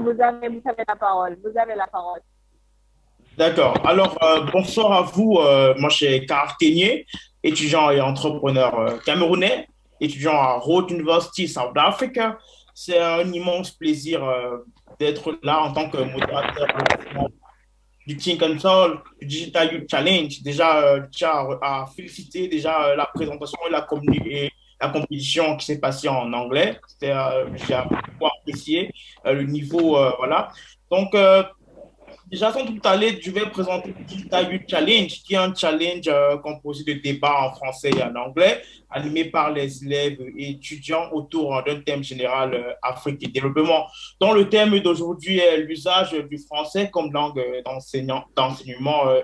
vous avez la parole. Vous avez la parole. D'accord. Alors, bonsoir à vous. Moi, je suis Karl Kenyé, étudiant et entrepreneur camerounais, étudiant à Road University South Africa. C'est un immense plaisir d'être là en tant que modérateur du Think and Solve, du Digital Youth Challenge. Déjà, je tiens à féliciter déjà la présentation et et la compétition qui s'est passée en anglais. J'ai beaucoup apprécié le niveau, voilà. Donc, déjà, sans tout aller, je vais présenter le Digital Youth Challenge, qui est un challenge composé de débats en français et en anglais, animé par les élèves et étudiants autour d'un thème général Afrique et développement, dont le thème d'aujourd'hui est l'usage du français comme langue d'enseignement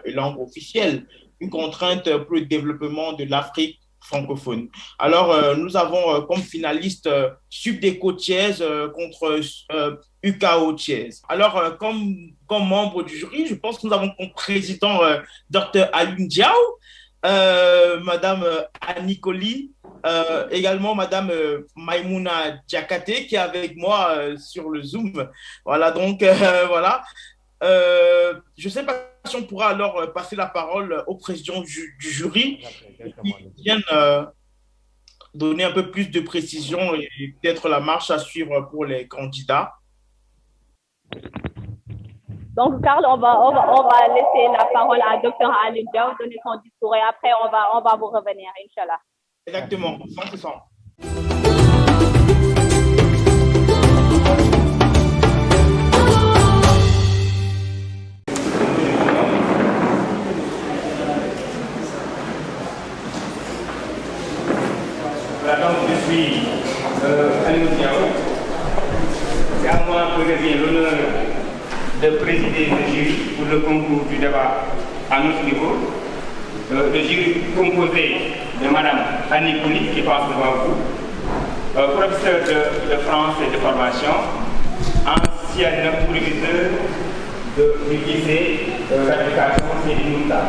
et langue officielle, une contrainte pour le développement de l'Afrique francophone. Alors, nous avons comme finaliste Subdeco Thiès contre UKO Thiès. Alors, comme membre du jury, je pense que nous avons comme président Dr Alun Diao, Madame Annie Colli, également Madame Maimouna Diakate qui est avec moi sur le Zoom. Voilà, donc voilà. Je ne sais pas si on pourra alors passer la parole au président du jury qui vienne donner un peu plus de précision et peut-être la marche à suivre pour les candidats. Donc, Karl, on va laisser la parole à Dr Alun Diao donner son discours et après, on va vous revenir, Inch'Allah. Exactement, 100%. Donc, je suis Alun Diao. C'est à moi que revient l'honneur de présider le jury pour le concours du débat à notre niveau. Le jury composé de Mme Annie Colli, qui passe devant vous, professeur de français de formation, ancienne proviseur du lycée d'application Sidi Mouta.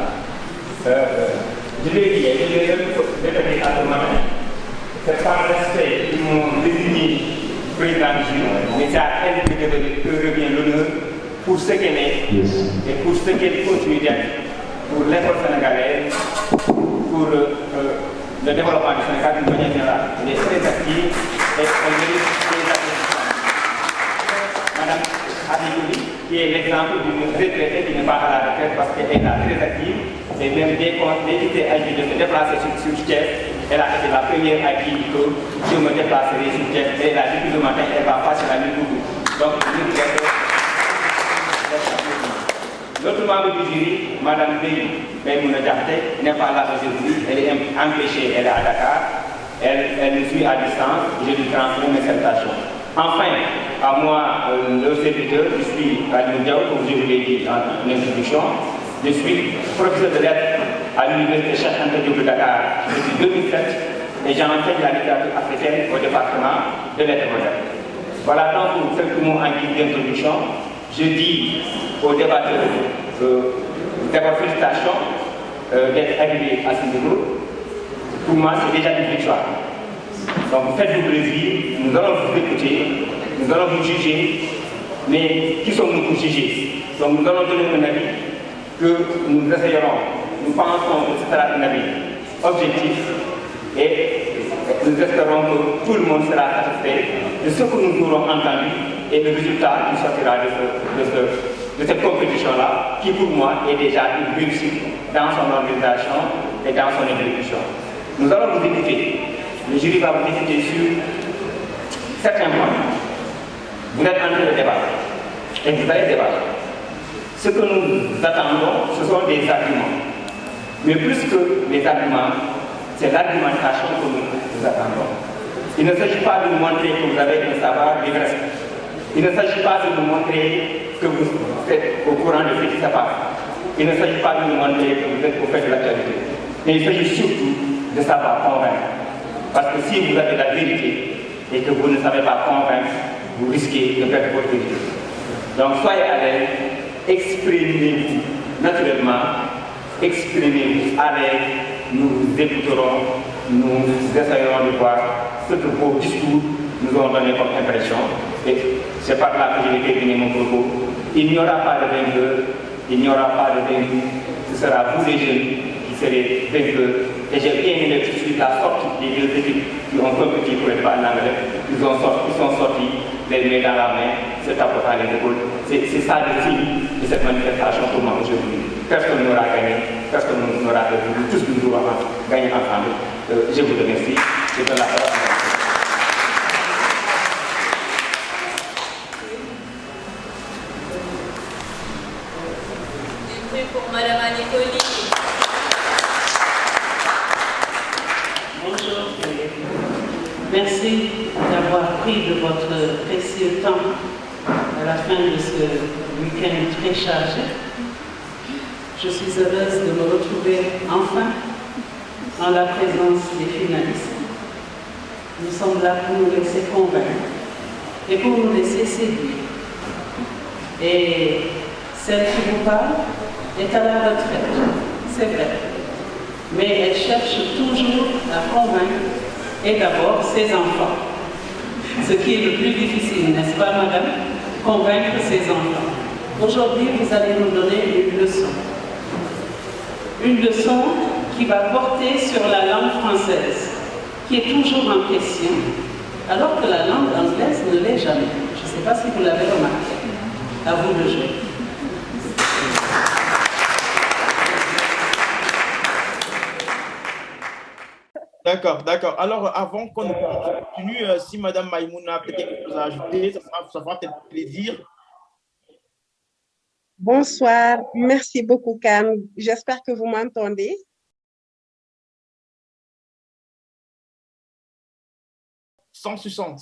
Je l'ai dit, je l'ai répété à ce matin. C'est par respect qu'ils m'ont désigné président du jury, mais c'est à elle que revient l'honneur pour ce qu'elle est et pour ce qu'elle continue d'être pour l'école sénégalaise, pour le développement du Sénégal d'une manière générale. Elle est très active et elle mérite des applaudissements. Madame Abidouli, qui est l'exemple d'une retraitée qui n'est pas à la retraite parce qu'elle est très active et même dès qu'il s'est agi de se déplacer sur Thiès, elle a été la première à dire que je me déplacerai sur Thiès. Et elle a dit que le matin, elle va passer la nuit pour vous. Donc, l'autre membre du jury, Mme Maimouna Diakate, n'est pas là aujourd'hui. Elle est empêchée, elle est à Dakar. Elle nous suit à distance. Je lui transmets mes salutations. Enfin, à moi, le serviteur, je suis Alun Diao, comme je vous l'ai dit en introduction. Je suis professeur de lettres à l'Université Cheikh Anta Diop de Dakar depuis 2007 et j'enseigne la littérature africaine au département de lettres modernes. Voilà donc pour quelques mots en guise d'introduction. Je dis aux débatteurs d'abord félicitations d'être arrivés à ce niveau. Pour moi, c'est déjà une victoire. Donc faites-vous plaisir, nous allons vous écouter, nous allons vous juger, mais qui sommes-nous pour juger? Donc nous allons donner un avis que nous essayerons, nous pensons que ce sera un avis objectif et nous espérons que tout le monde sera satisfait de ce que nous aurons entendu et le résultat qui sortira de cette compétition-là, qui pour moi est déjà une réussite dans son organisation et dans son exécution. Nous allons vous écouter. Le jury va vous écouter sur certains points. Vous êtes en train de débattre et vous allez débattre. Ce que nous attendons, ce sont des arguments. Mais plus que les arguments, c'est l'argumentation que nous attendons. Il ne s'agit pas de nous montrer que vous avez un savoir livresque. Il ne s'agit pas de nous montrer que vous êtes au courant de ce qui se passe. Il ne s'agit pas de nous montrer que vous êtes au fait de l'actualité. Mais il s'agit surtout de savoir convaincre. Parce que si vous avez la vérité et que vous ne savez pas convaincre, vous risquez de perdre votre vérité. Donc soyez à l'aise, exprimez-vous naturellement, exprimez-vous à l'aise, nous vous écouterons, nous essayerons de voir ce que vos discours nous ont donné comme impression Et c'est par là que je vais terminer mon propos. Il n'y aura pas de vainqueur, il n'y aura pas de vaincu. Ce sera vous les jeunes qui serez vainqueurs. Et j'ai bien aimé tout de suite la sortie des deux équipes qui ont compétit pour être en anglais. Ils sont sortis, les mains dans la main, se tapotant les épaules. C'est ça le signe de cette manifestation pour moi aujourd'hui. Personne n'aura gagné, personne n'aura perdu, tous nous aurons gagné ensemble. Je vous remercie. Je donne la parole. Pour Madame Anicoli. Bonjour. Merci d'avoir pris de votre précieux temps à la fin de ce week-end très chargé. Je suis heureuse de me retrouver enfin en la présence des finalistes. Nous sommes là pour nous laisser convaincre et pour nous laisser séduire. Et celle qui vous parle est à la retraite, c'est vrai. Mais elle cherche toujours à convaincre, et d'abord ses enfants. Ce qui est le plus difficile, n'est-ce pas, madame? Convaincre ses enfants. Aujourd'hui, vous allez nous donner une leçon. Une leçon qui va porter sur la langue française, qui est toujours en question, alors que la langue anglaise ne l'est jamais. Je ne sais pas si vous l'avez remarqué. À vous de jouer. D'accord, d'accord. Alors, avant qu'on continue, si Madame Maïmouna a peut-être quelque chose à ajouter, ça fera peut-être plaisir. Bonsoir, merci beaucoup, Cam. J'espère que vous m'entendez. Sans suçant.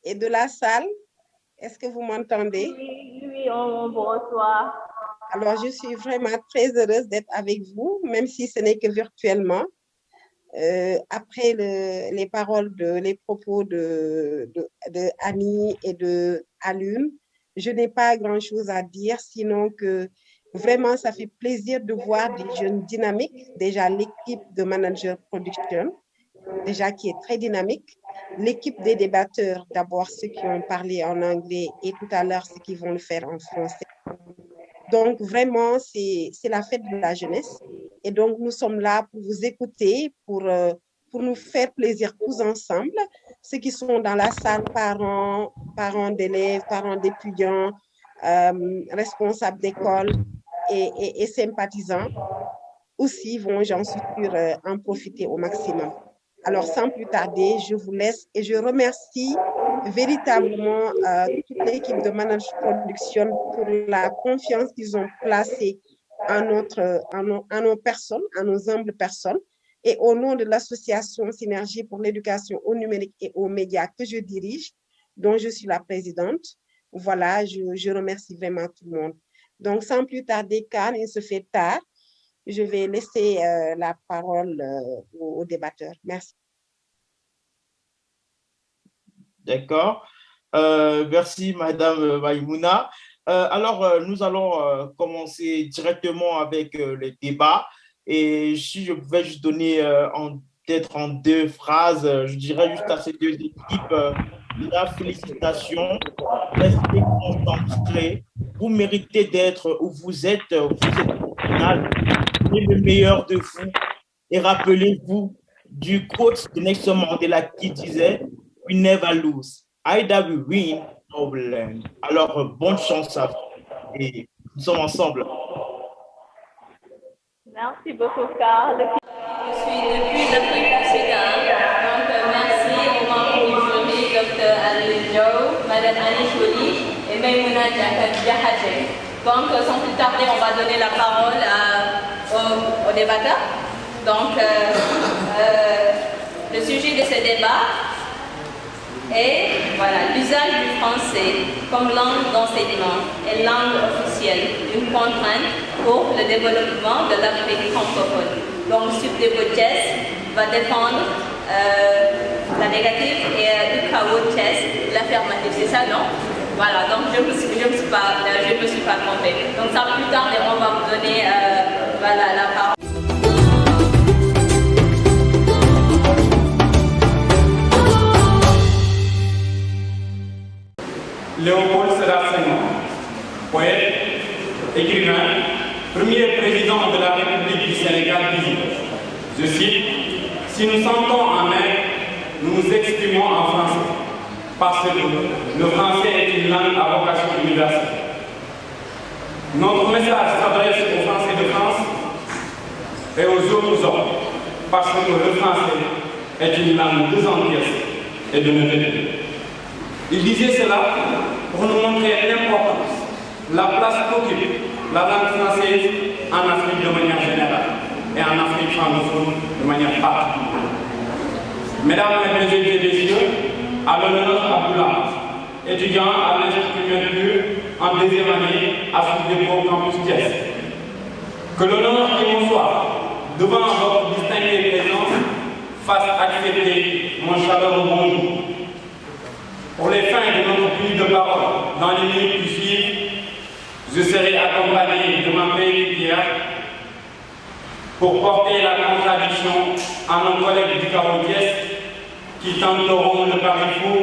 Et de la salle, est-ce que vous m'entendez? Oui, on vous reçoit. Alors, je suis vraiment très heureuse d'être avec vous, même si ce n'est que virtuellement. Après les paroles, les propos de Annie et de Alune, je n'ai pas grand-chose à dire, sinon que vraiment, ça fait plaisir de voir des jeunes dynamiques. Déjà, l'équipe de Manager Production, déjà qui est très dynamique. L'équipe des débatteurs, d'abord ceux qui ont parlé en anglais et tout à l'heure ceux qui vont le faire en français. Donc, vraiment, c'est la fête de la jeunesse. Et donc, nous sommes là pour vous écouter, pour nous faire plaisir tous ensemble. Ceux qui sont dans la salle, parents d'élèves, parents d'étudiants, responsables d'école et sympathisants, aussi vont, j'en suis sûre, en profiter au maximum. Alors, sans plus tarder, je vous laisse et je remercie véritablement toute l'équipe de Management Production pour la confiance qu'ils ont placée en nos personnes, en nos humbles personnes. Et au nom de l'association Synergie pour l'éducation au numérique et aux médias que je dirige, dont je suis la présidente, voilà, je remercie vraiment tout le monde. Donc, sans plus tarder, car il se fait tard, je vais laisser la parole aux débatteurs. Merci. D'accord. Merci, Madame Maïmouna. Alors, nous allons commencer directement avec les débats. Et si je pouvais juste donner peut-être en 2 phrases, je dirais juste à ces 2 équipes la félicitation, restez concentrés. Vous méritez d'être où vous êtes au final. Prenez le meilleur de vous. Et rappelez-vous du quote de Nelson Mandela qui disait « We never lose. Either we win or we learn. » Alors, bonne chance à vous. Et nous sommes ensemble. Merci beaucoup, Carl. Je suis depuis l'Afrique du Sud. Donc, merci aux membres du jury, Dr. Aline Diaw, Madame Anicoli et Maïmouna Diakhaté. Donc, sans plus tarder, on va donner la parole aux débatteurs. Donc, le sujet de ce débat est l'usage du français comme langue d'enseignement et langue officielle, une contrainte pour le développement de l'Afrique francophone. Donc, Subdebo Chess va défendre la négative et UKO Chess l'affirmative. C'est ça, non? Voilà, donc je me suis pas trompée. Donc, ça plus tard, on va vous donner la parole. Léopold Sédar Senghor, poète, écrivain, premier président de la République du Sénégal, disait, je cite, « Si nous sentons en air, nous nous exprimons en français, parce que le français est une langue à vocation universelle. Notre message s'adresse aux Français de France et aux autres hommes, parce que le français est une langue de gentillesse et de neutralité. » Il disait cela pour nous montrer l'importance, la place qu'occupe la langue française en Afrique de manière générale et en Afrique francophone de manière particulière. Mesdames, Mesdemoiselles et Messieurs, à l'honneur Abdoulaye, étudiant à l'Institut Mercure en deuxième année à Sud-Dépôt Campus Thiès. Que l'honneur et bonsoir devant votre distinguée présence fasse accepter mon chaleureux bonjour. Pour les fins de notre prise de parole dans les minutes qui suivent, je serai accompagné de ma coéquipière pour porter la contradiction à nos collègues du Thiès qui tenteront le pari fou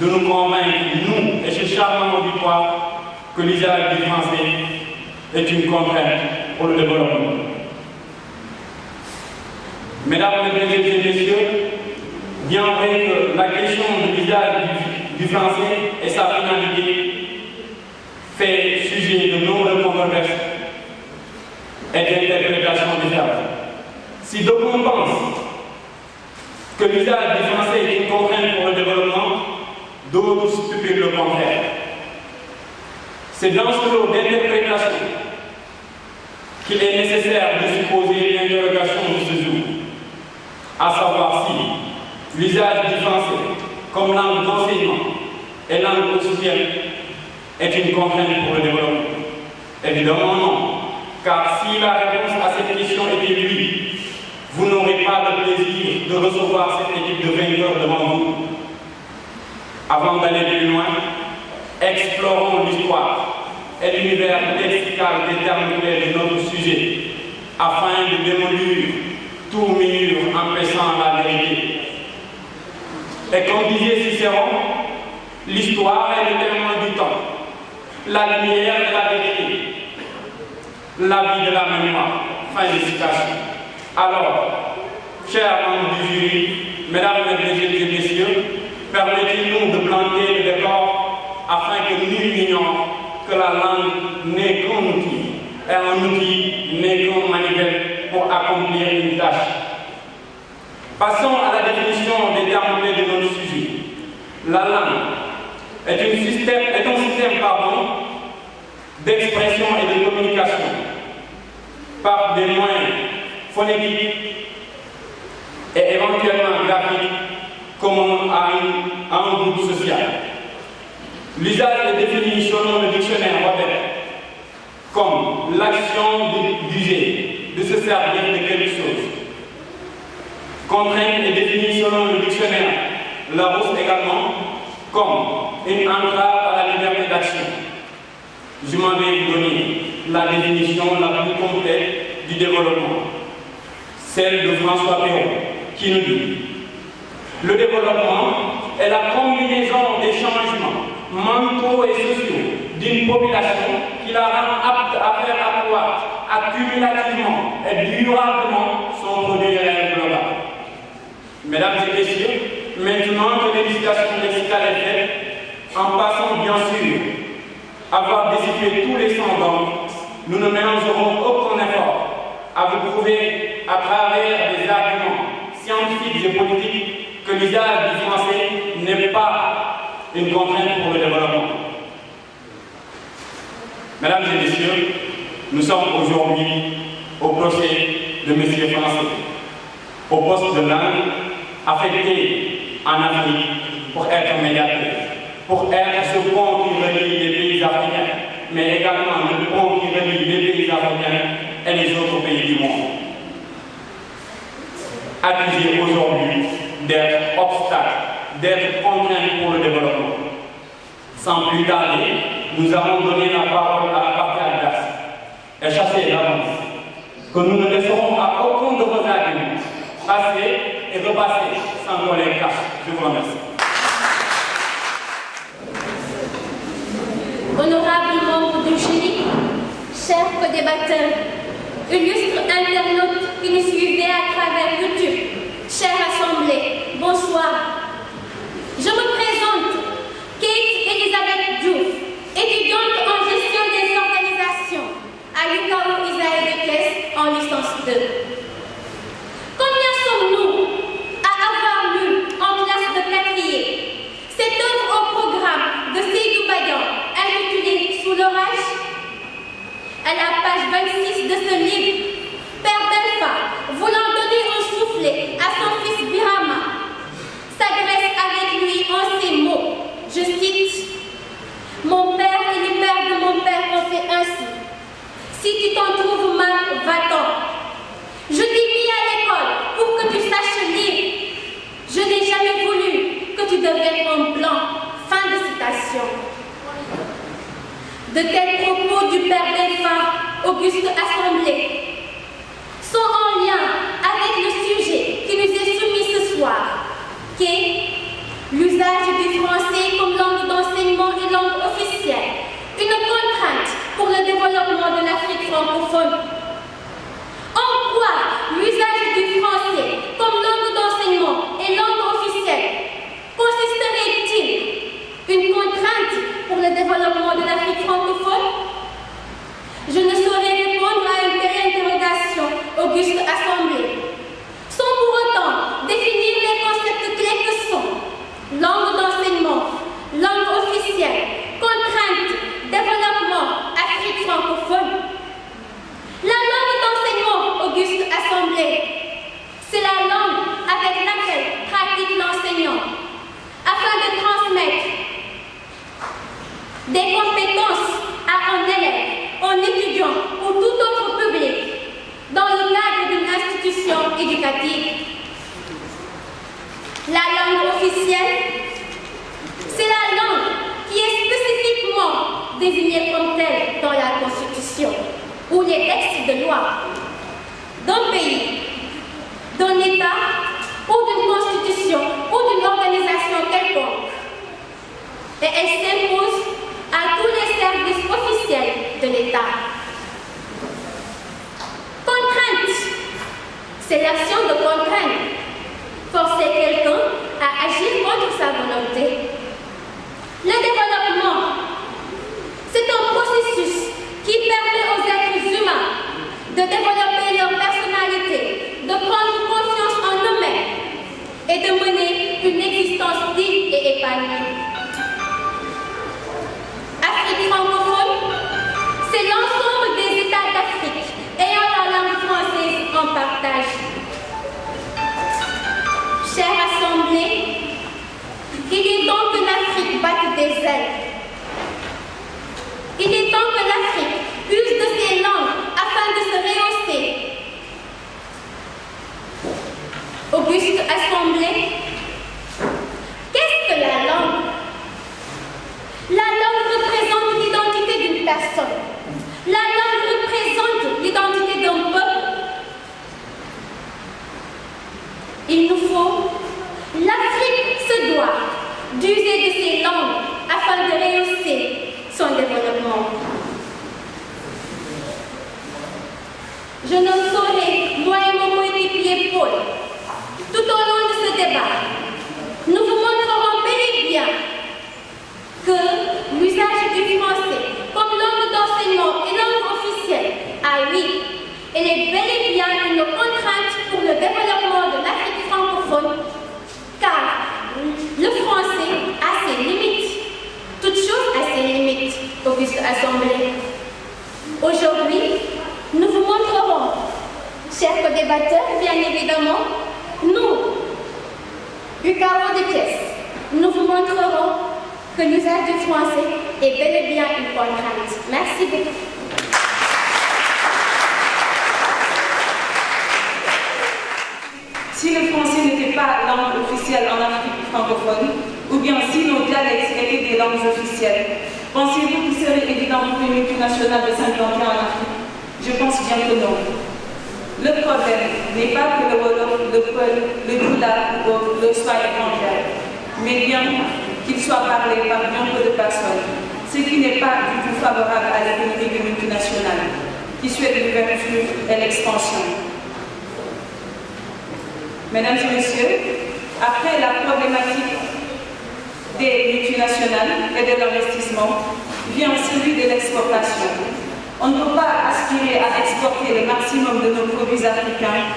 de nous convaincre, nous et ce charmant auditoire, que l'usage du français est une contrainte pour le développement. Mesdames, Mesdemoiselles et Messieurs, bien vrai que la question de l'usage du français et sa finalité fait sujet de nombreuses controverses et d'interprétations différentes. Si d'aucuns pensent que l'usage du français est une contrainte pour le développement, d'autres stipulent le contraire. C'est dans ce lot d'interprétation qu'il est nécessaire de se poser l'interrogation de ce jour, à savoir si l'usage du français comme langue d'enseignement et langue officielle est une contrainte pour le développement. Évidemment non, car si la réponse à cette question était oui, vous n'aurez pas le plaisir de recevoir cette équipe de vainqueurs devant vous. Avant d'aller plus loin, explorons l'histoire et l'univers lexical déterminé de notre sujet, afin de démolir tout mur empêchant la vérité. Et comme disait Cicéron, l'histoire est le témoin du temps, la lumière de la vérité, la vie de la mémoire. Fin de citation. Alors, chers membres du jury, mesdames, mesdemoiselles et messieurs, permettez-nous de planter le décor afin que nul n'ignore que la langue n'est qu'un outil, et un outil n'est qu'un manivelle pour accomplir une tâche. Passons à la définition des termes clés de notre sujet. La langue est un système d'expression et de communication par des moyens phonétiques et éventuellement graphiques communs à un groupe social. L'usage est défini selon le dictionnaire Robert comme l'action d'user, de se servir de quelque chose. Contrainte est définie selon le dictionnaire Larousse également comme une entrave à la liberté d'action. Je m'en vais vous donner la définition la plus complète du développement, celle de François Perron, qui nous dit: le développement est la combinaison des changements mentaux et sociaux d'une population qui la rend apte à faire accroître accumulativement et durablement son produit réel global. Mesdames et messieurs, maintenant que l'éducation lexicale est faite, en passant bien sûr avoir dissipé tous les sens d'ordre, nous ne mélangerons aucun effort à vous prouver à travers des arguments scientifiques et politiques que l'usage du français n'est pas une contrainte pour le développement. Mesdames et messieurs, nous sommes aujourd'hui au procès de Messieurs Français, au poste de langue affecté en Afrique pour être médiateur, pour être ce pont qui relie les pays africains, mais également le pont qui relie les pays africains et les autres pays du monde. Accusé aujourd'hui d'être obstacle, d'être contrainte pour le développement. Sans plus tarder, nous allons donner la parole à la partie adverse et chasser l'avance, que nous ne laisserons à aucun de vos arguments passer et repasser sans qu'on les cache. Je vous remercie. honorables membres du jury, chers co-débatteurs, illustres internautes qui nous suivez à travers YouTube, chère assemblée, bonsoir. Je me présente, Kate Elisabeth Diouf, étudiante en gestion des organisations à l'UQAO Isaïe en licence 2. Combien sommes-nous à avoir lu en classe de 4e cette œuvre au programme de Seydou Badian intitulée Sous l'orage? À la page 26 de ce livre, Père Belfa, voulant donner un soufflet à son fils Birama, s'adresse avec lui en ces mots, je cite, « Mon père et le père de mon père ont fait ainsi. Si tu t'en trouves mal, va-t'en. Je t'ai mis à l'école pour que tu saches lire. Je n'ai jamais voulu que tu deviennes un blanc. » Fin de citation. De tels propos du père Belfa, auguste assemblée, sont en lien avec le sujet qui nous est soumis ce soir, qui est l'usage du français comme langue d'enseignement et langue officielle, une contrainte pour le développement de l'Afrique francophone. En quoi l'usage du français comme langue d'enseignement et langue officielle consisterait-il une contrainte pour le développement de l'Afrique francophone? Je ne saurais répondre à une telle interrogation, auguste assemblée, sans pour autant définir les concepts clés que sont langue d'enseignement, langue officielle, contrainte, développement, Afrique francophone. La langue d'enseignement, auguste assemblée, c'est la langue avec laquelle pratique l'enseignant afin de transmettre des compétences à un élève, un étudiant ou tout autre public dans le cadre d'une institution éducative. La langue officielle, c'est la langue qui est spécifiquement désignée comme telle dans la Constitution ou les textes de loi d'un pays, d'un État ou d'une constitution ou d'une organisation quelconque. Et elle s'impose à tous les services officiels de l'État. Contrainte, c'est l'action de contraindre, forcer quelqu'un à agir contre sa volonté. Le développement, c'est un processus qui permet aux êtres humains de développer leur personnalité, de prendre confiance en eux-mêmes et de mener une existence digne et épanouie. Afrique francophone, c'est l'ensemble des États d'Afrique ayant la langue française en partage. Chère assemblée, il est temps que l'Afrique batte des ailes. Il est temps que l'Afrique use de ses langues afin de se rehausser. Auguste assemblée, qu'est-ce que la langue? La langue représente l'identité d'une personne. La langue représente l'identité d'un peuple. Il nous faut, l'Afrique se doit d'user de ses langues afin de rehausser son développement. Je ne saurais, moi et mon coéquipier Paul, tout au long de ce débat, nous vous montrerons bel et bien que l'usage du français comme langue d'enseignement et langue officielle, ah oui, elle est bel et bien une contrainte pour le développement de l'Afrique francophone, car le français a ses limites. Toute chose a ses limites, auguste assemblée. Aujourd'hui, nous vous montrerons, chers co-débatteurs, bien évidemment, nous, UQAO de Thiès, nous vous montrerons que l'usage du français est bel et bien une contrainte. Merci beaucoup. Si le français n'était pas langue officielle en Afrique francophone, ou bien si nos dialectes étaient des langues officielles, pensez-vous qu'il serait évident pour une multinationale de s'implanter en Afrique? Je pense bien que non. Le problème n'est pas que le Wolof, le Peul, le Djoula ou le soit étranger, mais bien qu'il soit parlé par bien peu de personnes, ce qui n'est pas favorables à l'économie des multinationales, qui souhaitent l'ouverture et l'expansion. Mesdames et messieurs, après la problématique des multinationales et de l'investissement, vient celui de l'exportation. On ne peut pas aspirer à exporter le maximum de nos produits africains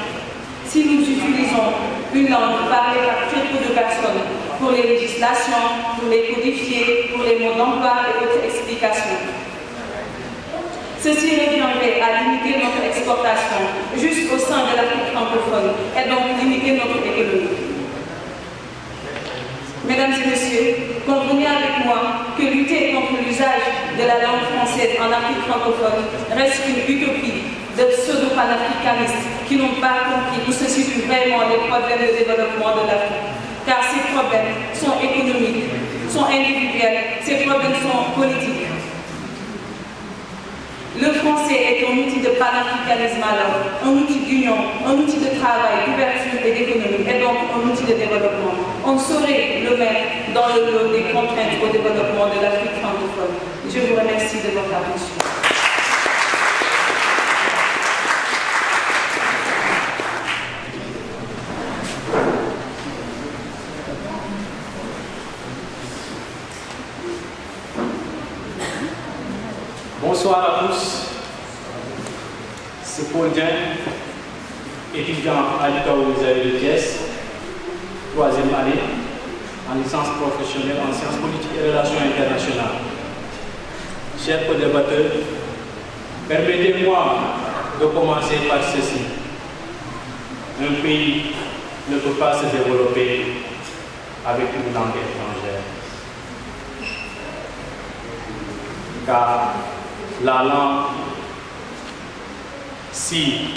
si nous utilisons une langue parlée par très peu de personnes pour les législations, pour les codifier, pour les mots d'emploi et autres explications. Ceci reviendrait à limiter notre exportation juste au sein de l'Afrique francophone et donc limiter notre économie. Mesdames et messieurs, convenez avec moi que lutter contre l'usage de la langue française en Afrique francophone reste une utopie de pseudo-panafricanistes qui n'ont pas compris où se situent vraiment les problèmes de développement de l'Afrique. Car ces problèmes sont économiques, sont individuels, ces problèmes sont politiques. Le français est un outil de panafricanisme alors, un outil d'union, un outil de travail, d'ouverture et d'économie, et donc un outil de développement. On saurait le mettre dans le lot des contraintes au développement de l'Afrique francophone. Je vous remercie de votre attention. Bonsoir à tous, c'est Paul Dien, étudiant à l'UQAO de Thiès, 3e année, en licence professionnelle en sciences politiques et relations internationales. Chers co-débatteurs, permettez-moi de commencer par ceci. Un pays ne peut pas se développer avec une langue étrangère. Car la langue, si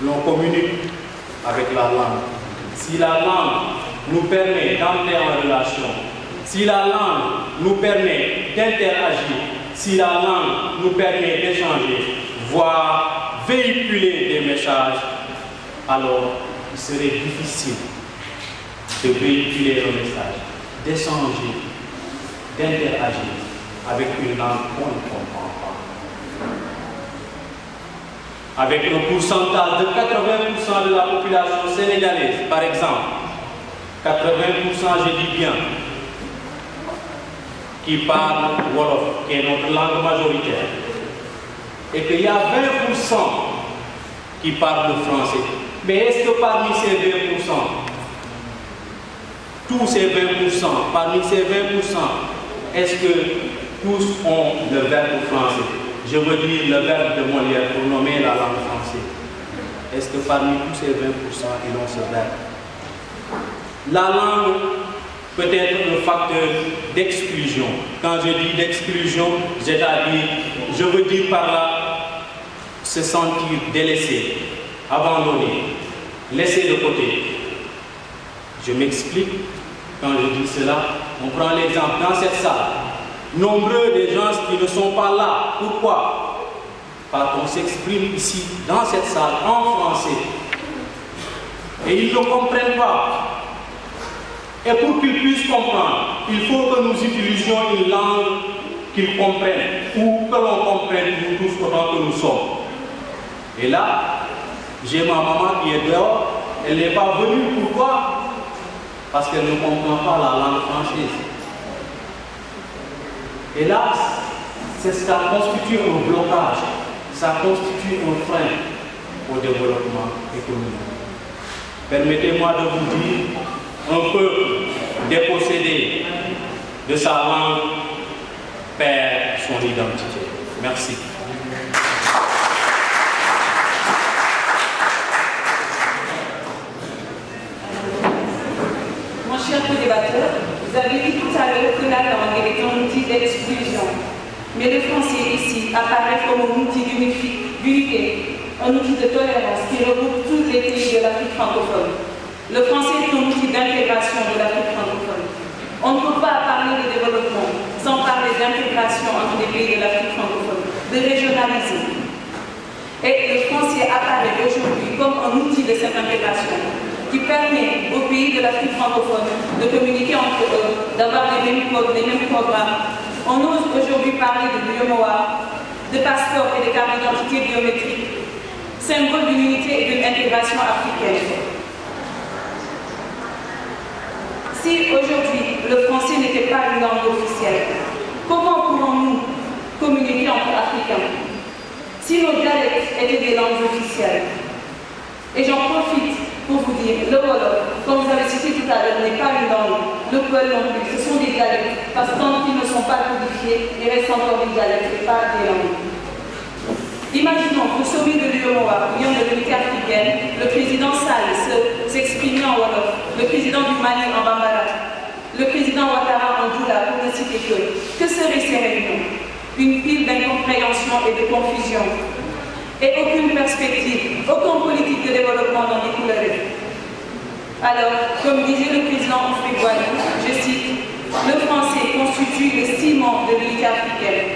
l'on communique avec la langue, si la langue nous permet d'entrer en relation, si la langue nous permet d'interagir, si la langue nous permet d'échanger, voire véhiculer des messages, alors il serait difficile de véhiculer un message, d'échanger, d'interagir avec une langue qu'on ne comprend pas. Avec un pourcentage de 80% de la population sénégalaise, par exemple, 80%, je dis bien, qui parle Wolof, qui est notre langue majoritaire, et qu'il y a 20% qui parlent le français. Mais est-ce que parmi ces 20%, tous ces 20%, parmi ces 20%, est-ce que tous ont le verbe français? Je veux dire le verbe de Molière pour nommer la langue française. Est-ce que parmi tous ces 20%, ils ont ce verbe? La langue peut être un facteur d'exclusion. Quand je dis d'exclusion, c'est-à-dire, je veux dire par là, se sentir délaissé, abandonné, laissé de côté. Je m'explique. Quand je dis cela, on prend l'exemple dans cette salle. Nombreux des gens qui ne sont pas là. Pourquoi? Parce qu'on s'exprime ici, dans cette salle, en français. Et ils ne comprennent pas. Et pour qu'ils puissent comprendre, il faut que nous utilisions une langue qu'ils comprennent, ou que l'on comprenne nous tous autant que nous sommes. Et là, j'ai ma maman qui est dehors, elle n'est pas venue. Pourquoi? Parce qu'elle ne comprend pas la langue française. Et là, ça constitue un blocage, ça constitue un frein au développement économique. Permettez-moi de vous dire, un peuple dépossédé de sa langue perd son identité. Merci. Mon cher co-débatteur, vous avez dit tout à l'heure que la langue est un outil d'exclusion. Mais le français ici apparaît comme un outil d'unité, un outil de tolérance qui regroupe tous les pays de l'Afrique francophone. Le français est un outil d'intégration de l'Afrique francophone. On ne peut pas parler de développement sans parler d'intégration entre les pays de l'Afrique francophone, de régionalisme. Et le français apparaît aujourd'hui comme un outil de cette intégration qui permet aux pays de l'Afrique francophone de communiquer entre eux, d'avoir les mêmes programmes. On ose aujourd'hui parler de l'UEMOA, de passeport et de carte d'identité biométrique, symbole d'une unité et d'une intégration africaine. Si aujourd'hui le français n'était pas une langue officielle, comment pourrons-nous communiquer entre Africains? Si nos dialectes étaient des langues officielles. Et j'en profite pour vous dire, le Wolof, comme vous avez cité tout à l'heure, n'est pas une langue, le Peul non plus, ce sont des dialectes, parce que tant qu'ils ne sont pas codifiés, il reste encore des dialectes et pas des langues. Imaginons, pour sauver de l'UEMOA, l'Union de l'unité africaine, le président Sall s'exprimait en Wolof, le président du Mali en Bambara, le président Ouattara en Doula, pour ne citer que seraient ces réunions? Une pile d'incompréhension et de confusion. Et aucune perspective, aucune politique de développement n'en découlerait. Alors, comme disait le président Houphouët-Boigny, je cite, le français constitue le ciment de l'unité africaine.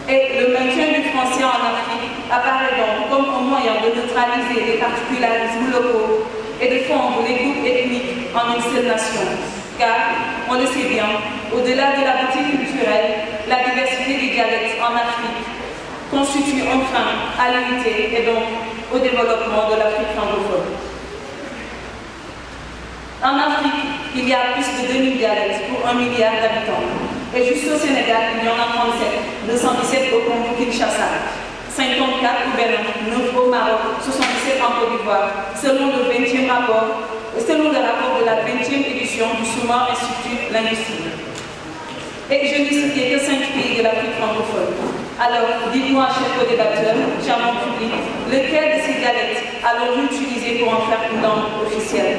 Et le maintien du français en Afrique apparaît donc comme un moyen de neutraliser les particularismes locaux et de fondre les groupes ethniques en une seule nation. Car, on le sait bien, au-delà de la beauté culturelle, la diversité des dialectes en Afrique constitue un frein à l'unité et donc au développement de l'Afrique francophone. En Afrique, il y a plus de 2000 dialectes pour 1 milliard d'habitants. Et juste au Sénégal, il y en a 37, 217 au Congo-Kinshasa, 54 au Bénin, 9 au Maroc, 77 en Côte d'Ivoire, selon le rapport de la 20e édition du Souma Institut linguistique. Et je n'ai cité que 5 pays de l'Afrique francophone. Alors, dites-moi, chers co-débatteurs, chers public, lequel de ces dialectes allons-nous utiliser pour en faire une langue officielle?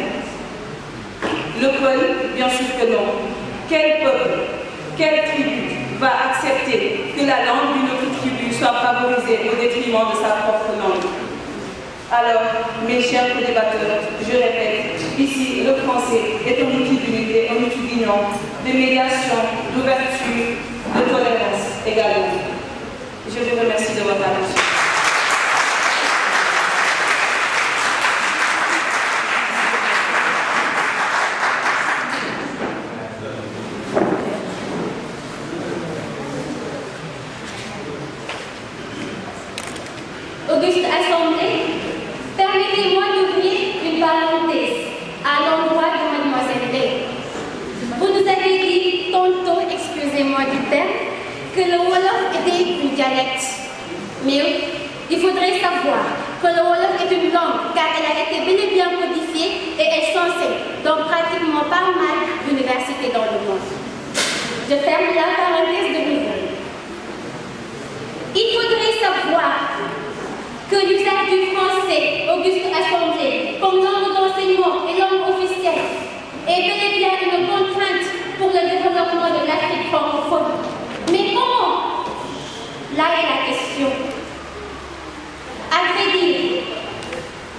Le Peul, bien sûr que non. Quel peuple, quelle tribu va accepter que la langue d'une autre tribu soit favorisée au détriment de sa propre langue? Alors, mes chers co-débatteurs, je répète, ici, le français est un outil d'unité, un outil d'union, de médiation, d'ouverture, de tolérance également. Je vous remercie de votre attention. Auguste Assemblée, permettez-moi d'ouvrir une parenthèse à l'endroit de Mademoiselle Day. Vous nous avez dit tantôt, excusez-moi du terme, que le Wolof était un dialecte. Mais il faudrait savoir que le Wolof est une langue car elle a été bel et bien codifiée et elle s'enseigne dans pratiquement pas mal d'universités dans le monde. Je ferme la parenthèse de nouveau. Il faudrait savoir que l'usage du français, Auguste Assemblée, comme langue d'enseignement et langue officielle, est bel et bien une contrainte pour le développement de l'Afrique francophone. Mais comment? Là est la question. À vrai dire,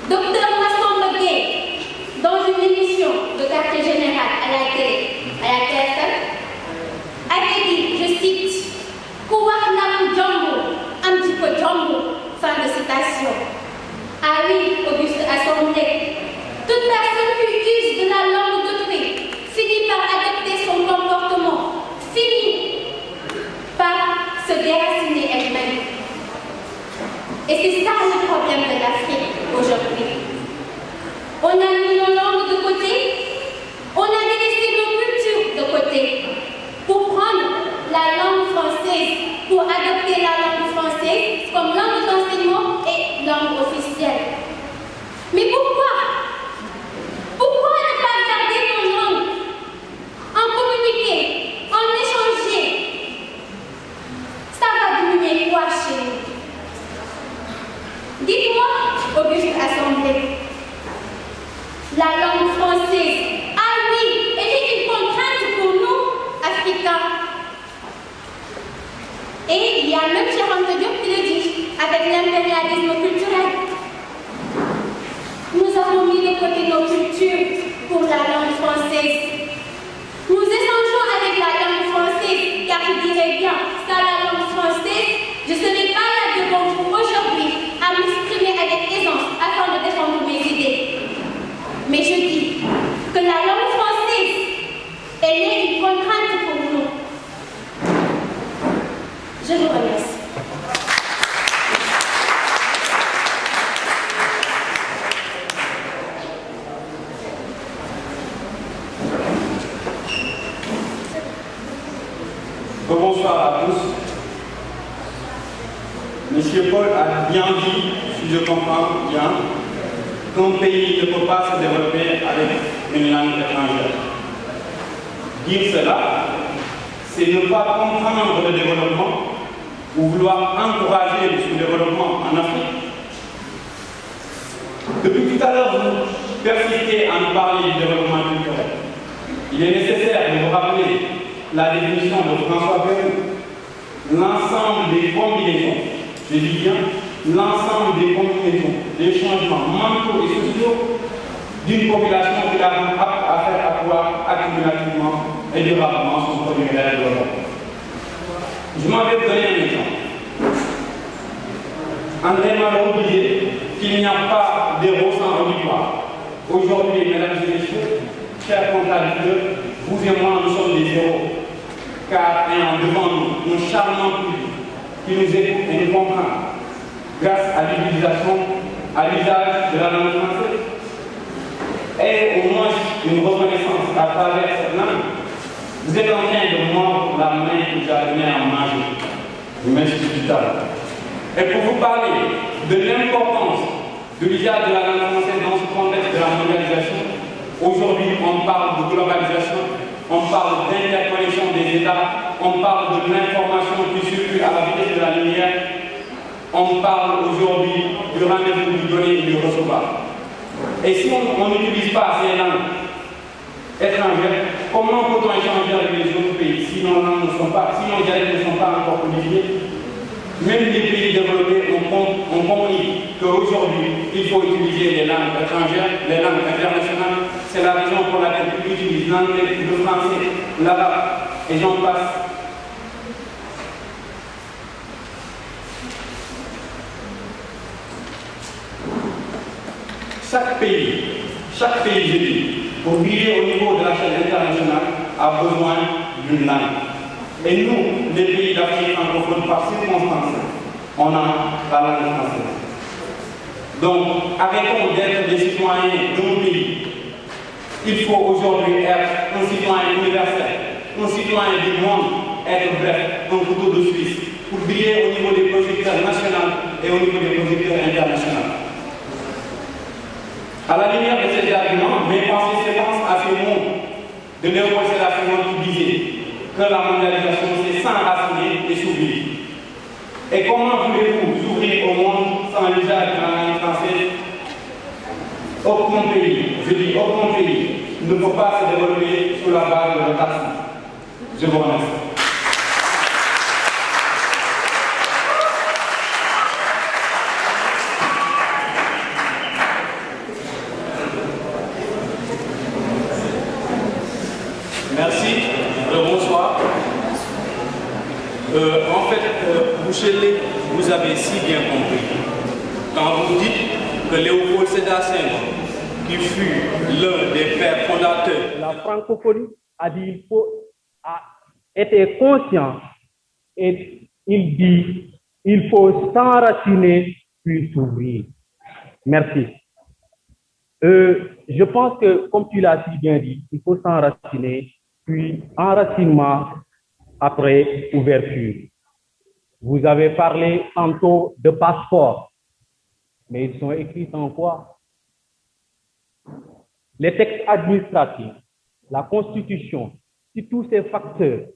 Dr Massamba Gueye, dans une émission de quartier général à la télé, à la TFM, avait dit, je cite, Kouarnam Djambo, un petit peu Djambo. Fin de citation. Ah oui, Auguste Assemblée, toute personne qui use de la langue d'autrui finit par adopter son comportement, finit par se déraciner elle-même. Et c'est ça le problème de l'Afrique aujourd'hui. On a mis nos langues de côté, on a délaissé nos cultures de côté pour prendre la langue française, pour adopter la langue française comme langue d'enseignement et langue officielle. Mais pourquoi? Pourquoi ne pas garder nos langues, en communiquer, en échanger? Ça va diminuer quoi chez nous? Dites-moi, Auguste Assemblée, la langue française, ah oui, elle est une contrainte pour nous, Africains. Et il y a même Cheikh Anta Diop qui le dit, avec l'impérialisme culturel. Nous avons mis de côté nos cultures pour la langue française. Nous échangeons avec la langue française, car je dirais bien, ça la langue française, je ne serai pas là devant vous aujourd'hui à m'exprimer avec aisance afin de défendre mes idées. Mais je dis que la langue française, elle est une contrainte pour nous. Je vous remercie. Bonsoir à tous. Monsieur Paul a bien dit, si je comprends bien, qu'un pays ne peut pas se développer avec une langue étrangère. Dire cela, c'est ne pas comprendre le développement ou vouloir encourager le sous-développement en Afrique. Depuis tout à l'heure, vous persistez à nous parler du développement culturel. Il est nécessaire de vous rappeler la définition de François Pérou. L'ensemble des combinaisons, je dis bien l'ensemble des combinaisons, des changements mentaux et sociaux d'une population qui arrive à faire accroître accumulativement et durablement son produit de développement. Je m'en vais vous donner un exemple. André Malraux disait qu'il n'y a pas d'héros sans auditoire. Aujourd'hui, mesdames et messieurs, chers contradicteurs, vous et moi, nous sommes des héros. Car ayant devant nous un charmant public qui nous écoute et nous comprend grâce à l'utilisation, à l'usage de la langue française, et au moins une reconnaissance à travers cette langue, vous êtes en train de mordre la main que j'ai donnée à manger. Je m'excuse tout à l'heure. Et pour vous parler de l'importance de l'usage de la langue française dans ce contexte de la mondialisation, aujourd'hui on parle de globalisation, on parle d'interconnexion des États, on parle de l'information qui circule à la vitesse de la lumière, on parle aujourd'hui du rendez-vous du donner et du recevoir. Et si on n'utilise pas ces langues étrangères, comment peut-on échanger avec les autres pays si nos langues ne sont pas, si nos dialectes ne sont pas encore codifiés? Même les pays développés ont compris qu'aujourd'hui, il faut utiliser les langues étrangères, les langues internationales. C'est la raison pour laquelle ils utilisent l'anglais, le français, l'arabe, et j'en passe. Chaque pays, je dis, pour briller au niveau de la chaîne internationale, a besoin d'une langue. Et nous, les pays d'Afrique francophone, par circonstance, on a la langue française. Donc, arrêtons d'être des citoyens d'un pays. Il faut aujourd'hui être un citoyen universel, un citoyen du monde, être bref, un couteau de Suisse, pour briller au niveau des projecteurs nationaux et au niveau des projecteurs internationaux. À la lumière de ces arguments, mes pensées s'élancent à ce monde de Léopold Sédar Senghor qui disait que la mondialisation c'est s'enraciner et s'ouvrir. Et comment voulez-vous s'ouvrir au monde sans l'usage de la langue française? Aucun pays, je dis aucun pays, ne peut pas se développer sur la base de l'autarcie. Je vous remercie. Merci, bonsoir. En fait, Bouchelé, vous avez si bien compris. Quand vous dites que Léopold Sédar Senghor, qui fut l'un des pères fondateurs de la francophonie, a dit était conscient et il dit il faut s'enraciner puis s'ouvrir. Merci. Je pense que, comme tu l'as si bien dit, il faut s'enraciner, puis enracinement après ouverture. Vous avez parlé tantôt de passeport, mais ils sont écrits en quoi? Les textes administratifs, la Constitution, si tous ces facteurs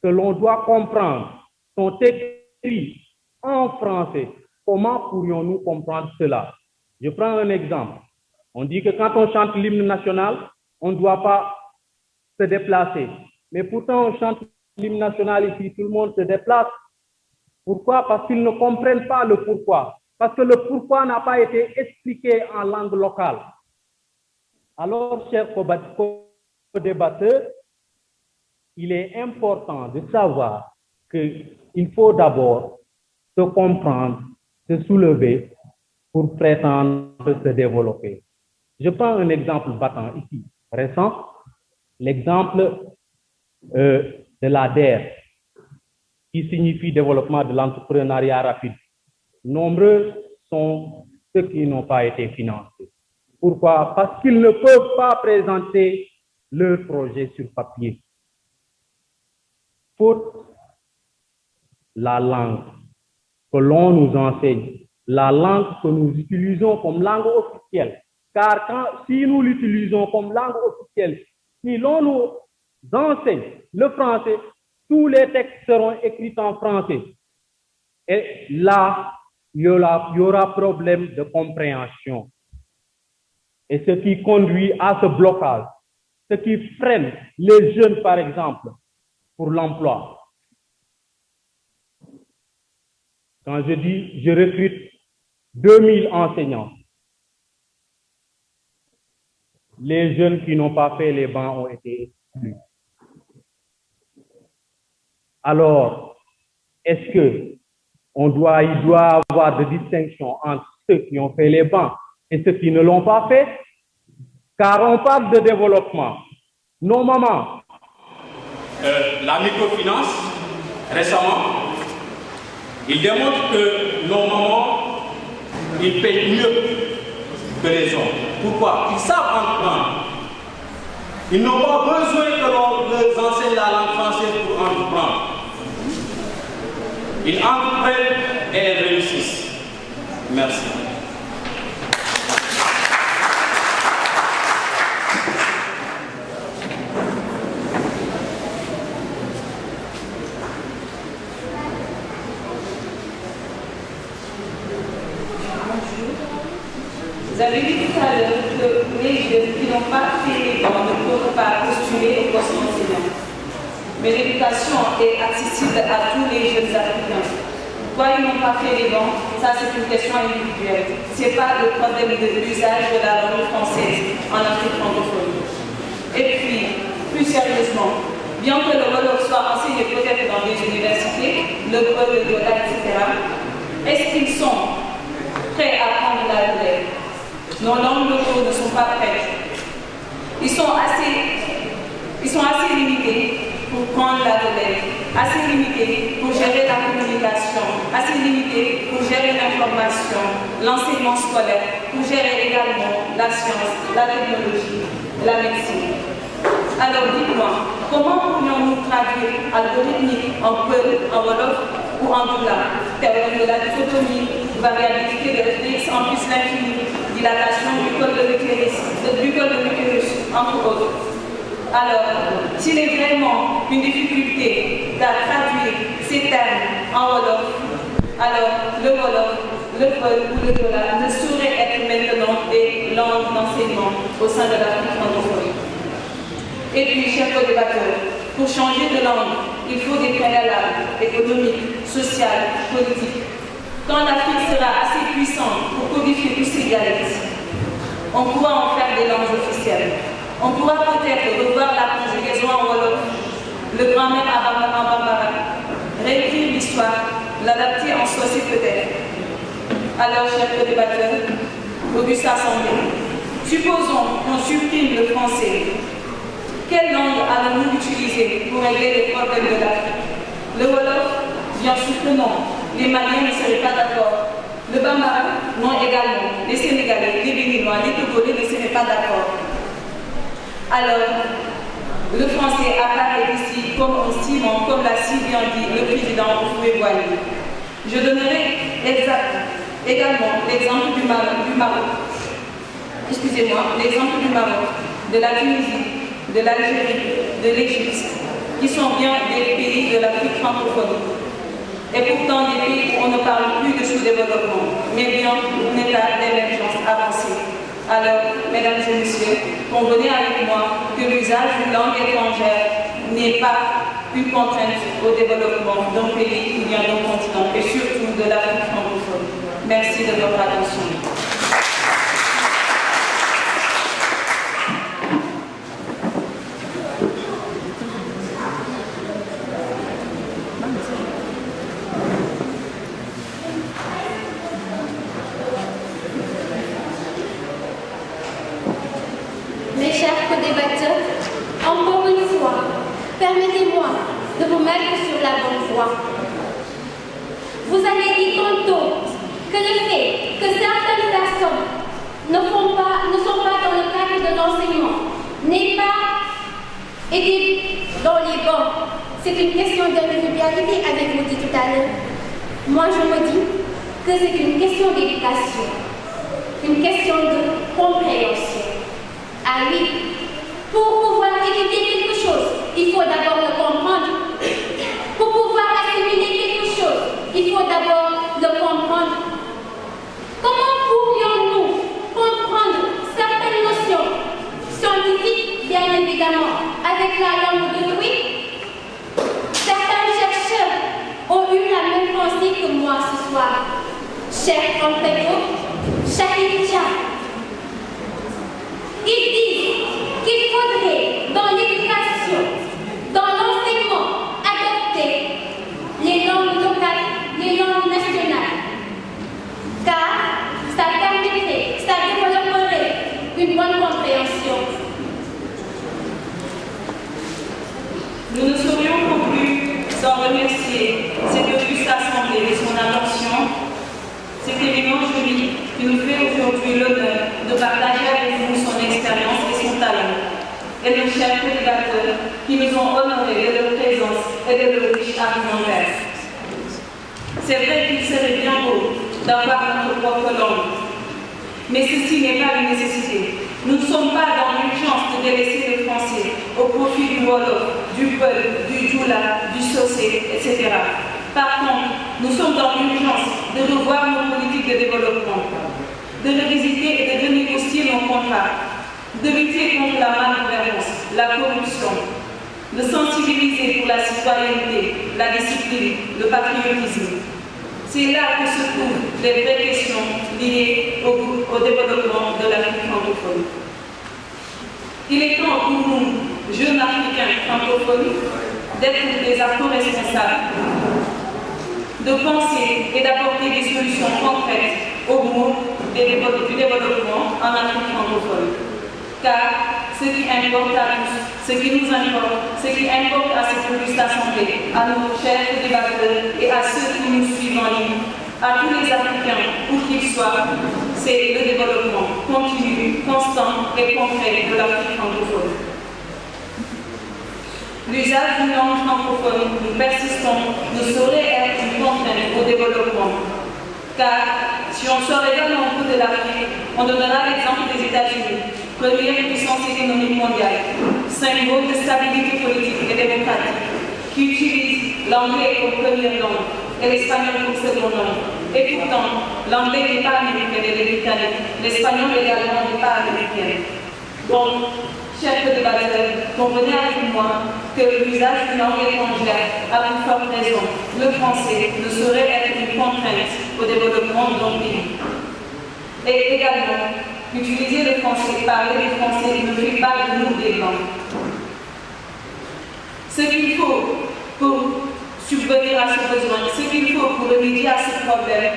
que l'on doit comprendre sont écrits en français, comment pourrions-nous comprendre cela? Je prends un exemple. On dit que quand on chante l'hymne national, on ne doit pas se déplacer. Mais pourtant, on chante l'hymne national ici, tout le monde se déplace. Pourquoi? Parce qu'ils ne comprennent pas le pourquoi. Parce que le pourquoi n'a pas été expliqué en langue locale. Alors, chers co-débatteurs, il est important de savoir qu'il faut d'abord se comprendre, se soulever pour prétendre se développer. Je prends un exemple battant ici, récent, l'exemple de l'ADER, qui signifie développement de l'entrepreneuriat rapide. Nombreux sont ceux qui n'ont pas été financés. Pourquoi? Parce qu'ils ne peuvent pas présenter leur projet sur papier. Faute la langue que l'on nous enseigne, la langue que nous utilisons comme langue officielle. Car si nous l'utilisons comme langue officielle, si l'on nous enseigne le français, tous les textes seront écrits en français. Et là, il y aura problème de compréhension. Et ce qui conduit à ce blocage, ce qui freine les jeunes, par exemple, pour l'emploi. Quand je dis je recrute 2000 enseignants, les jeunes qui n'ont pas fait les bancs ont été exclus. Alors, est-ce que il doit avoir de distinction entre ceux qui ont fait les bancs et ceux qui ne l'ont pas fait? Car on parle de développement. Nos mamans. La microfinance, récemment, il démontre que nos mamans, ils payent mieux que les hommes. Pourquoi? Ils savent entreprendre. Ils n'ont pas besoin que l'on leur enseigne la langue française pour entreprendre. Ils entreprennent et elles réussissent. Merci. Vous avez dit tout à l'heure que les jeunes qui n'ont pas fait les bancs ne peuvent pas postuler au poste enseignant. Mais l'éducation est accessible à tous les jeunes africains. Pourquoi ils n'ont pas fait les bancs? Ça, c'est une question individuelle. Ce n'est pas le problème de l'usage de la langue française en Afrique francophone. Et puis, plus sérieusement, bien que le Wolof soit enseigné peut-être dans des universités, le Peul, le Yola, etc., est-ce qu'ils sont prêts à prendre la relève? Nos langues locaux ne sont pas prêtes. Ils sont assez limités pour prendre la relève, assez limités pour gérer la communication, assez limités pour gérer l'information, l'enseignement scolaire, pour gérer également la science, la technologie, la médecine. Alors dites-moi, comment pourrions-nous traduire algorithmique en Peul, en Wolof ou en Doula, théorème de la dichotomie, variabilité de Fx en plus l'infini, dilatation du col de l'utérus, entre autres. Alors, s'il est vraiment une difficulté à traduire ces termes en Wolof, alors le Wolof, le Peul ou le Doula ne sauraient être maintenant des langues d'enseignement au sein de l'Afrique francophone. Et puis, chers co-débatteurs, pour changer de langue, il faut des préalables économiques, sociales, politiques. Quand l'Afrique sera assez puissante pour codifier tous ces dialectes, on pourra en faire des langues officielles. On pourra peut-être revoir la conjugaison en Wolof, le grammaire en bambara, réécrire l'histoire, l'adapter en Swahili peut-être. Alors, chers débatteurs, Auguste Assemblée, supposons qu'on supprime le français. Quelle langue allons-nous utiliser pour régler les problèmes de l'Afrique? Le Wolof? Bien sûr que non. Les Maliens ne seraient pas d'accord. Le Bambara? Non également. Les Sénégalais, les Béninois, les Togolais ne seraient pas d'accord. Alors, le français apparaît ici comme un ciment, comme l'a si bien dit le président Houphouët-Boigny. Je donnerai également l'exemple du Maroc. Excusez-moi, l'exemple du Maroc, de la Tunisie, de l'Algérie, de l'Égypte, qui sont bien des pays de l'Afrique francophone. Et pourtant des pays où on ne parle plus de sous-développement, mais bien d'un état d'émergence avancé. Alors, mesdames et messieurs, convenez avec moi que l'usage d'une langue étrangère n'est pas une contrainte au développement d'un pays ou bien d'un continent, et surtout de l'Afrique francophone. Merci de votre attention. Encore une fois, permettez-moi de vous mettre sur la bonne voie. vous avez dit tantôt que le fait que certaines personnes ne sont pas dans le cadre de l'enseignement, n'aient pas été dans les bancs, c'est une question d'individualité, avez-vous dit tout à l'heure. Moi, je me dis que c'est une question d'éducation, une question de compréhension. Ah oui, pour pouvoir étudier quelque chose, il faut d'abord le comprendre. Pour pouvoir assimiler quelque chose, il faut d'abord le comprendre. Comment pourrions-nous comprendre certaines notions scientifiques, bien évidemment, avec la langue d'autrui? Certains chercheurs ont eu la même pensée que moi ce soir. Cher Pompeo, Chahitia. Ils disent qu'il faudrait, dans l'éducation, dans l'enseignement, adopter les langues locales, les langues nationales. Car ça permettrait, ça développerait une bonne compréhension. Nous ne saurions non plus sans remercier cette auguste assemblée de son attention, cet élément joli qui nous fait aujourd'hui l'honneur de partager avec nous son expérience et son talent, et nos chers prédicateur qui nous ont honorés de leur présence et de leur riche argumentaire. C'est vrai qu'il serait bien beau d'avoir notre propre langue, mais ceci n'est pas une nécessité. Nous ne sommes pas dans l'urgence de délaisser le français au profit du Wolof, du Peul, du Djoula, du Socé, etc. Par contre, nous sommes dans l'urgence de revoir nos politiques de développement, de revisiter et de renégocier nos contrats, de lutter contre la malgouvernance, la corruption, de sensibiliser pour la citoyenneté, la discipline, le patriotisme. C'est là que se trouvent les vraies questions liées au développement de l'Afrique francophone. Il est temps pour nous, jeunes Africains francophones, d'être des afro-responsables, de penser et d'apporter des solutions concrètes au maux du développement en Afrique francophone. Car ce qui importe à tous, ce qui nous importe, ce qui importe à cette auguste assemblée, à nos chers débatteurs et à ceux qui nous suivent en ligne, à tous les Africains, où qu'ils soient, c'est le développement continu, constant et concret de l'Afrique francophone. L'usage d'une langue francophone, nous persistons, ne saurait être une contrainte au développement. Car si on sort également au bout de l'Afrique, on donnera l'exemple des États-Unis, première puissance économique mondiale, symbole de stabilité politique et démocratique, qui utilise l'anglais comme première langue et l'espagnol comme seconde langue. Et pourtant, l'anglais n'est pas américain et les britanniques, l'espagnol également n'est pas américain. Donc, chers débatteurs, convenez avec moi que l'usage d'une langue étrangère a pour forte raison. Le français ne saurait être une contrainte au développement de nos pays. Et également, utiliser le français, parler le français ne fait pas de nous des blancs. Ce qu'il faut pour subvenir à ce besoin, ce qu'il faut pour remédier à ce problème,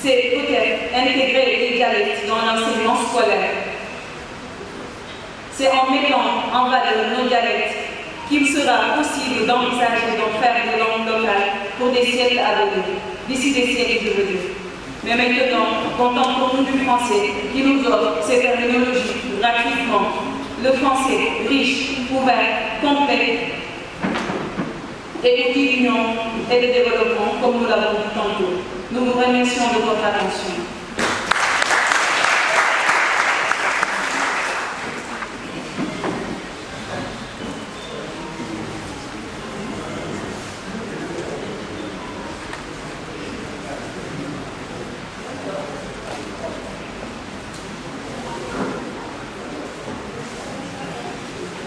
c'est peut-être intégrer les dialectes dans l'enseignement scolaire. C'est en mettant en valeur nos dialectes qu'il sera possible d'envisager d'en faire des langues locales pour des siècles à venir, d'ici des siècles de venir. Mais maintenant, contentons-nous du français qui nous offre ces terminologies gratuitement. Le français riche, ouvert, complet et outil d'union et de développement, comme nous l'avons dit tantôt. Nous vous remercions de votre attention.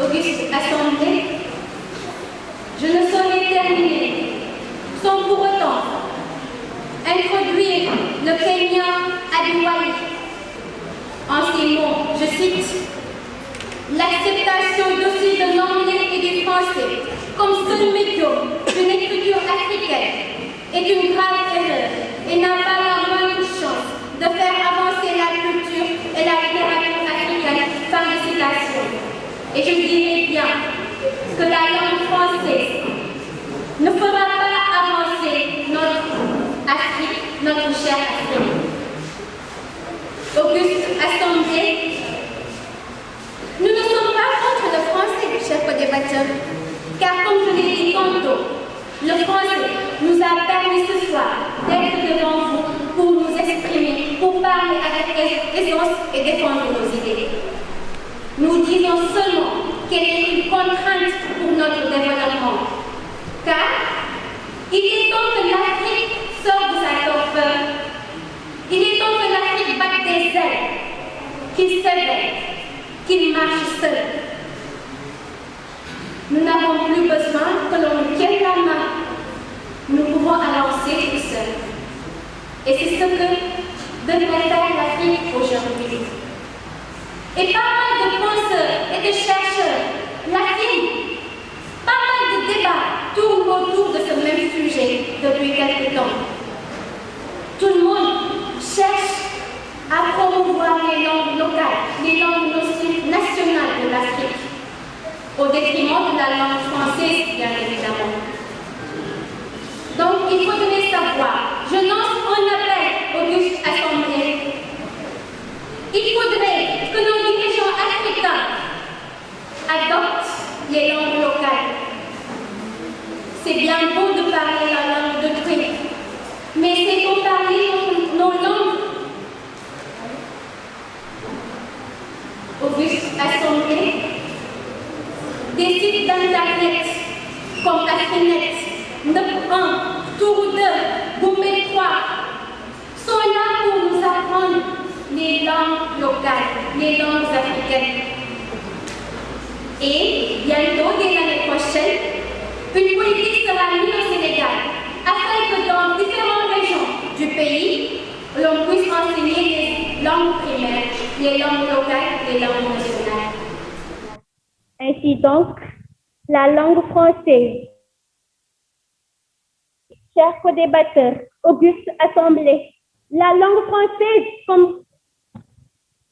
Auguste Assemblée, je ne saurais terminer sans pour autant introduire le Kenya Adiwali. En ces mots, je cite, l'acceptation d'outils de l'anglais et du français comme seul médium d'une écriture africaine est une grave erreur et n'a pas la moindre chance de faire avancer la culture et la littérature africaine. Fin de citation. Et je dirais bien que la langue française ne fera pas avancer notre Afrique. chère Afrique. Auguste Assemblée, nous ne sommes pas contre le français, chers co-débatteurs, car comme je l'ai dit tantôt, le français nous a permis ce soir d'être devant vous pour nous exprimer, pour parler avec aisance et défendre nos idées. Nous disons seulement qu'elle est une contrainte pour notre développement, car il est temps que l'Afrique sorte de sa torpeur. Il est temps que l'Afrique batte des ailes, qu'il s'éveille, qu'il marche seul. Nous n'avons plus besoin que l'on nous tienne la main. Nous pouvons avancer tout seuls. Et c'est ce que devrait faire l'Afrique aujourd'hui. Et pas mal de penseurs et de chercheurs l'affirment. Pas mal de débats tournent autour de ce même sujet depuis quelque temps. Tout le monde cherche à promouvoir les langues locales, les langues nationales de l'Afrique, au détriment de la langue française, bien évidemment. Donc, il faudrait savoir, je lance un appel Auguste Assemblée. Il faudrait que nos dirigeants africains adoptent les langues locales. C'est bien beau de parler la langue d'autrui, mais c'est pour parler nos langues. Auguste Assemblée, des sites d'internet comme Afrinet, 9.1, Tour 2, Goumbé 3 sont là pour nous apprendre les langues locales, les langues africaines. Et bientôt, dès l'année prochaine, une politique sera mise au Sénégal afin que dans différentes régions du pays, l'on puisse enseigner les langues primaires, les langues locales, les langues nationales. Ainsi donc, la langue française. Chers co-débatteurs, Auguste Assemblée, la langue française comme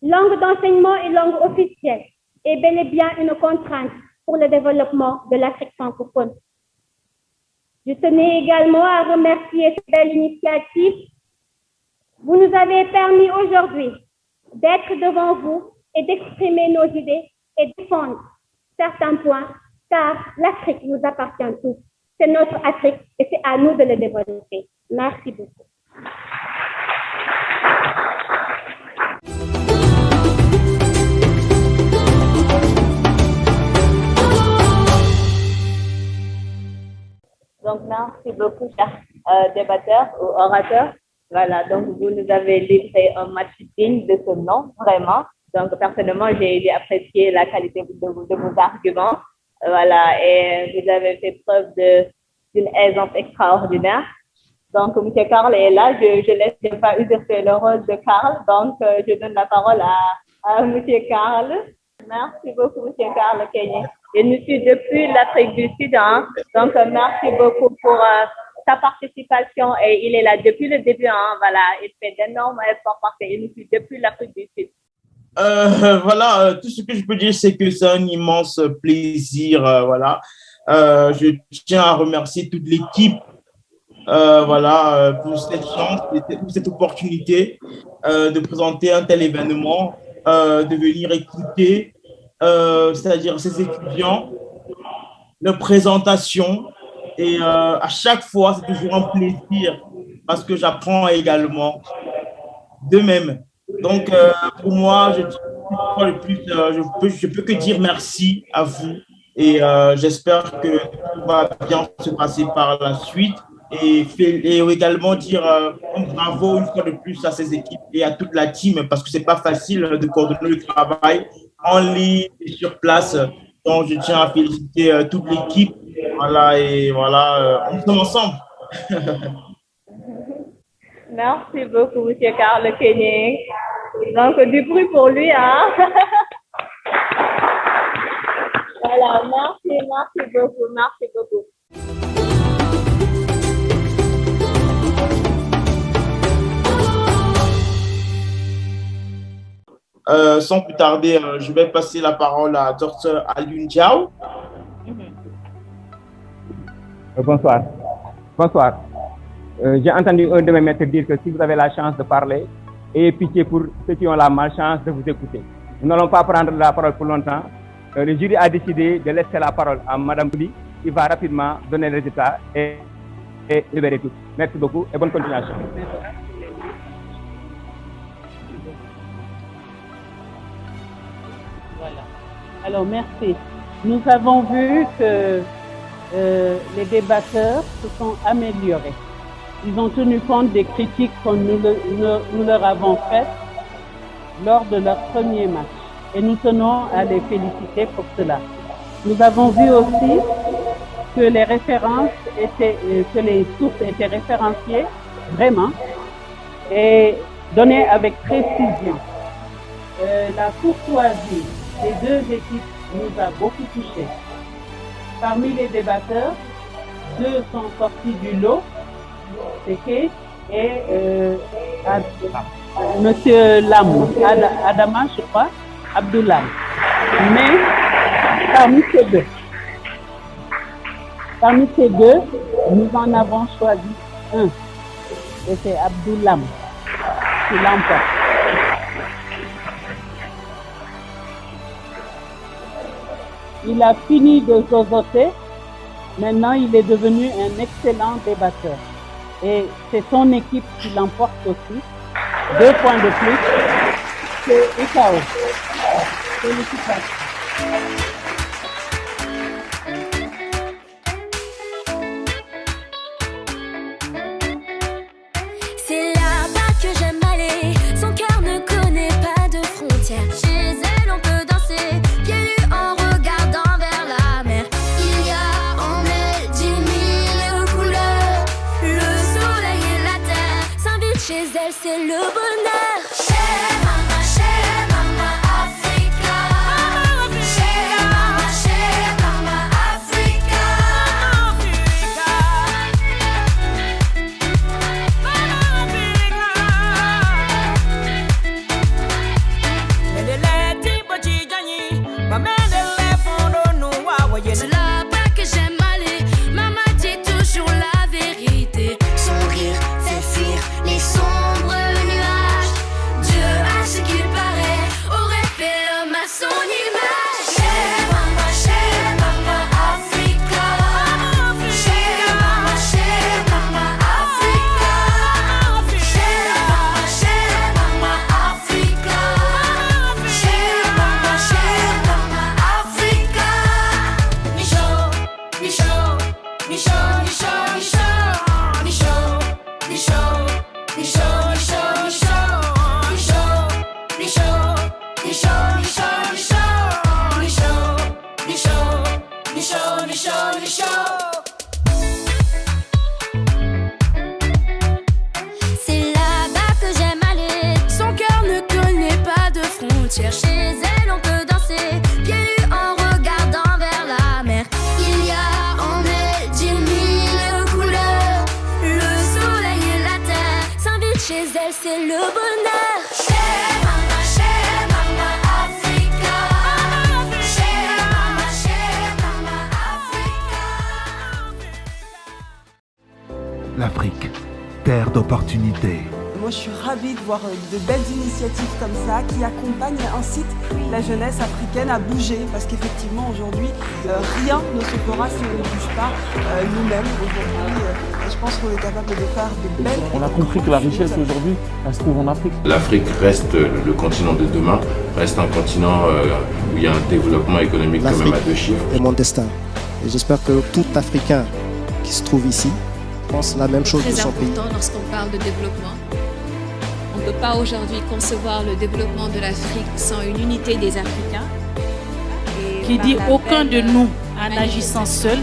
langue d'enseignement et langue officielle est bel et bien une contrainte pour le développement de l'Afrique francophone. Je tenais également à remercier cette belle initiative. Vous nous avez permis aujourd'hui d'être devant vous et d'exprimer nos idées et défendre certains points, car l'Afrique nous appartient tous. C'est notre Afrique et c'est à nous de le développer. Merci beaucoup. Donc, merci beaucoup, chers débatteurs ou orateurs. Voilà, donc vous nous avez livré un match digne de ce nom, vraiment. Donc, personnellement, j'ai apprécié la qualité de vos arguments. Voilà, et vous avez fait preuve d'une aisance extraordinaire. Donc, M. Karl est là. Je laisse pas usurper le rôle de Karl. Donc, je donne la parole à M. Karl. Merci beaucoup, M. Karl Kenyé. Il nous suit depuis l'Afrique du Sud. Hein. Donc, merci beaucoup pour sa participation. Et il est là depuis le début. Hein. Voilà, il fait d'énormes efforts parce qu'il nous suit depuis l'Afrique du Sud. Voilà, tout ce que je peux dire, c'est que c'est un immense plaisir. Voilà, je tiens à remercier toute l'équipe. Voilà, pour cette chance, pour cette opportunité de présenter un tel événement, de venir écouter, c'est-à-dire ces étudiants, leur présentation. Et à chaque fois, c'est toujours un plaisir parce que j'apprends également de même. Donc, pour moi, je peux que dire merci à vous et j'espère que tout va bien se passer par la suite et également dire un bravo une fois de plus à ces équipes et à toute la team parce que c'est pas facile de coordonner le travail en ligne et sur place. Donc, je tiens à féliciter toute l'équipe. Voilà, et voilà, on sommes ensemble. Merci beaucoup, M. Karl Kenyé. Donc, du bruit pour lui, hein? Voilà, merci beaucoup. Sans plus tarder, je vais passer la parole à Dr. Alioune Diaw. Bonsoir. J'ai entendu un de mes maîtres dire que si vous avez la chance de parler, ayez pitié pour ceux qui ont la malchance de vous écouter. Nous n'allons pas prendre la parole pour longtemps. Le jury a décidé de laisser la parole à Madame Bouli, qui va rapidement donner les résultats et libérer tout. Merci beaucoup et bonne continuation. Voilà. Alors, merci. Nous avons vu que les débatteurs se sont améliorés. Ils ont tenu compte des critiques que nous leur avons faites lors de leur premier match. Et nous tenons à les féliciter pour cela. Nous avons vu aussi que les références que les sources étaient référenciées vraiment et données avec précision. La courtoisie des deux équipes nous a beaucoup touchés. Parmi les débatteurs, 2 sont sortis du lot, Seke et Monsieur Lam, Adama, je crois, Abdoulaye. Mais parmi ces deux, nous en avons choisi un, et c'est Abdoulam qui l'emporte. Il a fini de zozoter, maintenant il est devenu un excellent débatteur. Et c'est son équipe qui l'emporte aussi. 2 points de plus que Ikao. Félicitations. C'est là-bas que j'aime aller. Son cœur ne connaît pas de frontières. Chez elle, on peut danser, pieds nus en regardant vers la mer. Il y a en elle 10 000 couleurs. Le soleil et la terre s'invitent chez elle, c'est le bonheur. C'est là-bas que j'aime aller. Maman dit toujours la vérité. Son rire fait fuir les sombres nuages. Dieu, à ce qu'il paraît, aurait fait l'homme à son image. Chez Mama Africa. Chez Mama Africa. Chez Mama Africa. Chez Mama Africa. C'est là-bas que j'aime aller. Son cœur ne connaît pas de frontières. Chez elle, on peut danser, pieds nus en regardant vers la mer. Il y a en elle 10 000 couleurs. Le soleil et la terre s'invitent chez elle, c'est le bonheur. Chez Mama Africa. Chez Mama Africa. L'Afrique, terre d'opportunités. Moi, je suis ravie de voir de belles initiatives comme ça qui accompagnent, incitent la jeunesse africaine à bouger. Parce qu'effectivement, aujourd'hui, rien ne se fera si on ne bouge pas nous-mêmes. Aujourd'hui, je pense qu'on est capable de faire de belles... On a compris que la richesse aujourd'hui, elle se trouve en Afrique. L'Afrique reste le continent de demain, reste un continent où il y a un développement économique quand même à 2 chiffres. C'est mon destin. Et j'espère que tout Africain qui se trouve ici pense la même chose de son pays. C'est très important lorsqu'on parle de développement. On ne peut pas aujourd'hui concevoir le développement de l'Afrique sans une unité des Africains. Qui dit aucun de nous, en agissant seul,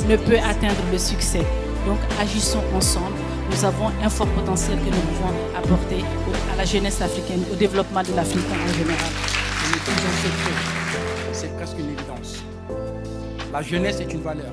ne peut atteindre le succès. Donc agissons ensemble. Nous avons un fort potentiel que nous pouvons apporter à la jeunesse africaine, au développement de l'Afrique en général. C'est presque une évidence. La jeunesse est une valeur.